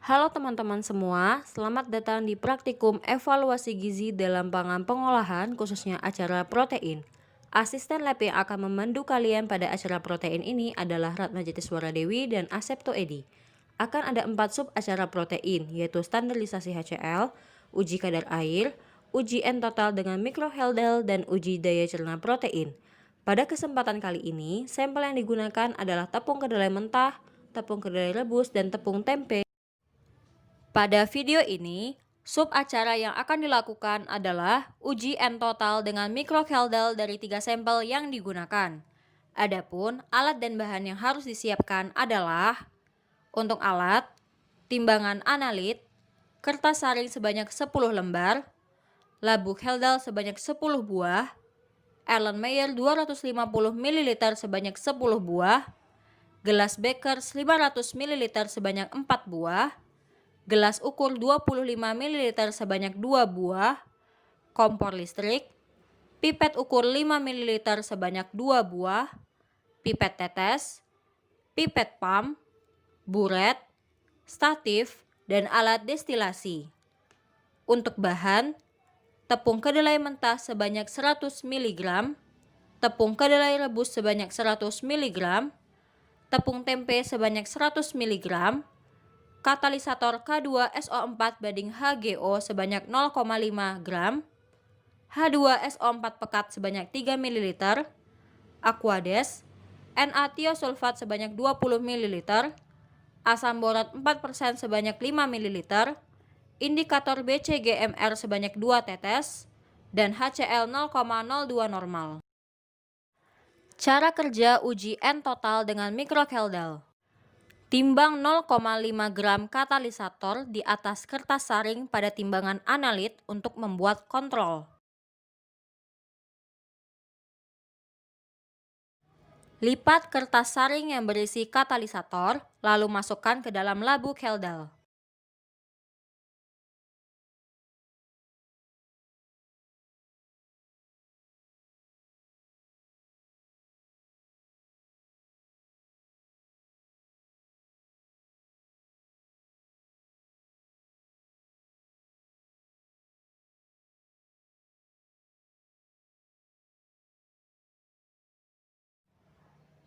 Halo teman-teman semua, selamat datang di praktikum evaluasi gizi dalam pangan pengolahan khususnya acara protein. Asisten lab yang akan memandu kalian pada acara protein ini adalah Ratna Jatiswara Dewi dan Asepto Edi. Akan ada 4 sub acara protein, yaitu standarisasi HCl, uji kadar air, uji N total dengan mikroheldel, dan uji daya cerna protein. Pada kesempatan kali ini, sampel yang digunakan adalah tepung kedelai mentah, tepung kedelai rebus, dan tepung tempe. Pada video ini, sub acara yang akan dilakukan adalah uji N total dengan mikrokeldel dari 3 sampel yang digunakan. Adapun alat dan bahan yang harus disiapkan adalah untuk alat, timbangan analit, kertas saring sebanyak 10 lembar, labu Heldal sebanyak 10 buah, Erlenmeyer 250 ml sebanyak 10 buah, gelas Beckers 500 ml sebanyak 4 buah, gelas ukur 25 ml sebanyak 2 buah, kompor listrik, pipet ukur 5 ml sebanyak 2 buah, pipet tetes, pipet pump, buret, statif, dan alat destilasi. Untuk bahan, tepung kedelai mentah sebanyak 100 mg, tepung kedelai rebus sebanyak 100 mg, tepung tempe sebanyak 100 mg, katalisator K2SO4 banding HGO sebanyak 0,5 gram, H2SO4 pekat sebanyak 3 ml, Aquades, Na-tiosulfat sebanyak 20 ml, asam borat 4% sebanyak 5 ml, indikator BCGMR sebanyak 2 tetes, dan HCl 0,02 normal. Cara kerja uji N total dengan mikrokeldel. Timbang 0,5 gram katalisator di atas kertas saring pada timbangan analit untuk membuat kontrol. Lipat kertas saring yang berisi katalisator, lalu masukkan ke dalam labu keldel.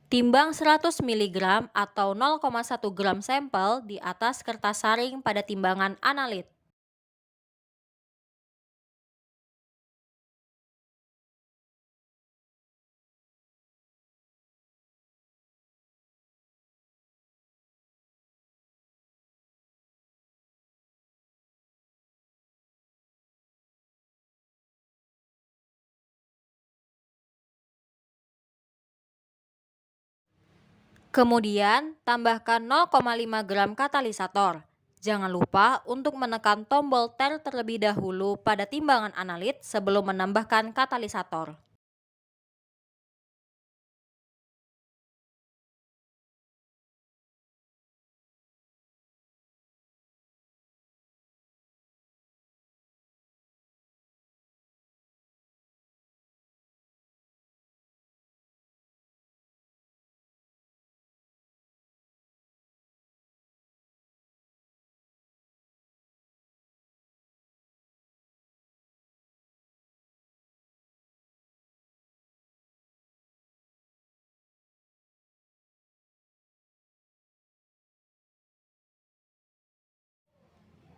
Timbang 100 mg atau 0,1 gram sampel di atas kertas saring pada timbangan analit. Kemudian, tambahkan 0,5 gram katalisator. Jangan lupa untuk menekan tombol tar terlebih dahulu pada timbangan analit sebelum menambahkan katalisator.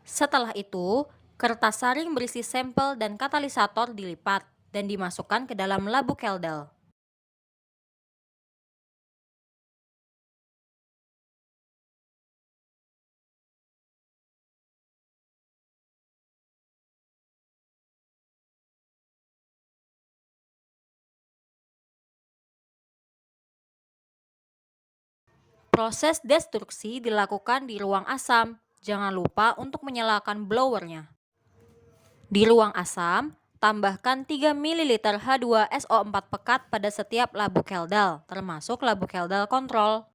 Setelah itu, kertas saring berisi sampel dan katalisator dilipat dan dimasukkan ke dalam labu keldel. Proses destruksi dilakukan di ruang asam. Jangan lupa untuk menyalakan blowernya. Di ruang asam, tambahkan 3 ml H2SO4 pekat pada setiap labu keldel, termasuk labu keldel kontrol.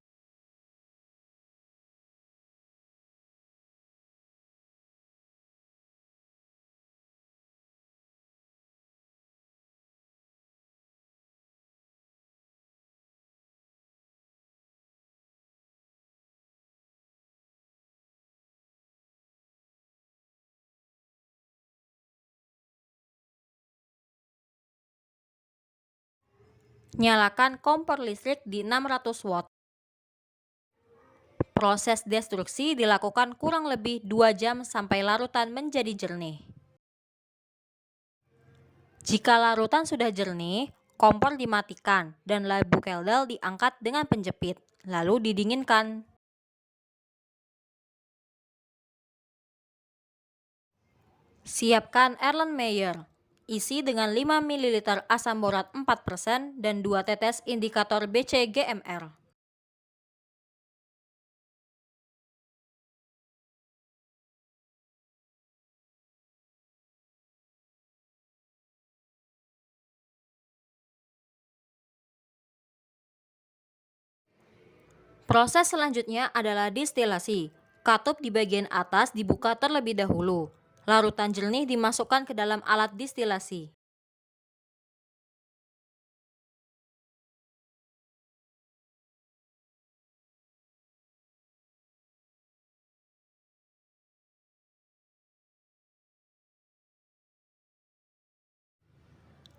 Nyalakan kompor listrik di 600 watt. Proses destruksi dilakukan kurang lebih 2 jam sampai larutan menjadi jernih. Jika larutan sudah jernih, kompor dimatikan dan labu keldal diangkat dengan penjepit, lalu didinginkan. Siapkan Erlenmeyer. Isi dengan 5 ml asam borat 4% dan 2 tetes indikator BCGMR. Proses selanjutnya adalah distilasi. Katup di bagian atas dibuka terlebih dahulu. Larutan jernih dimasukkan ke dalam alat distilasi.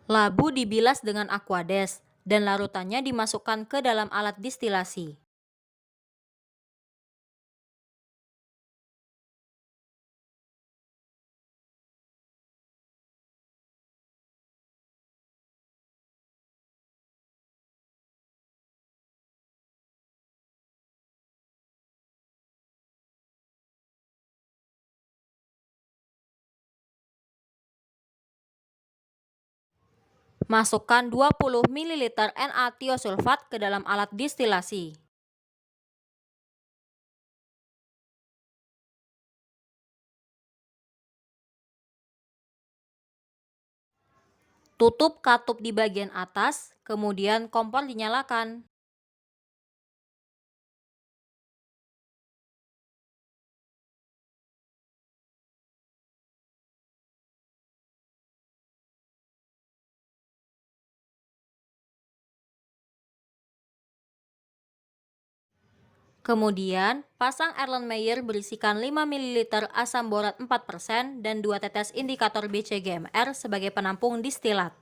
Labu dibilas dengan aquades dan larutannya dimasukkan ke dalam alat distilasi. Masukkan 20 ml Na tiosulfat ke dalam alat distilasi. Tutup katup di bagian atas, kemudian kompor dinyalakan. Kemudian, pasang Erlenmeyer berisikan 5 ml asam borat 4% dan 2 tetes indikator BCGMR sebagai penampung distilat.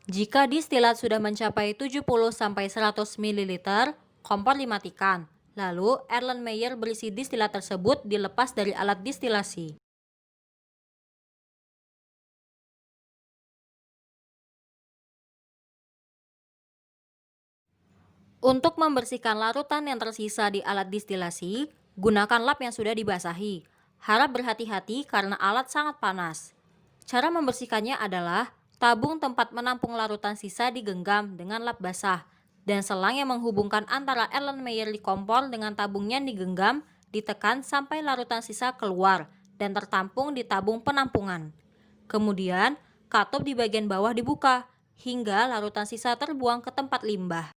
Jika distilat sudah mencapai 70-100 ml, kompor dimatikan. Lalu, Erlenmeyer berisi distilat tersebut dilepas dari alat distilasi. Untuk membersihkan larutan yang tersisa di alat distilasi, gunakan lap yang sudah dibasahi. Harap berhati-hati karena alat sangat panas. Cara membersihkannya adalah tabung tempat menampung larutan sisa digenggam dengan lap basah, dan selang yang menghubungkan antara Erlenmeyer di kompor dengan tabungnya digenggam, ditekan sampai larutan sisa keluar dan tertampung di tabung penampungan. Kemudian, katup di bagian bawah dibuka hingga larutan sisa terbuang ke tempat limbah.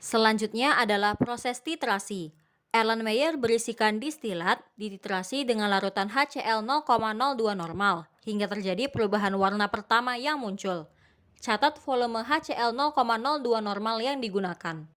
Selanjutnya adalah proses titrasi. Erlenmeyer berisikan distilat dititrasi dengan larutan HCl 0,02 normal hingga terjadi perubahan warna pertama yang muncul. Catat volume HCl 0,02 normal yang digunakan.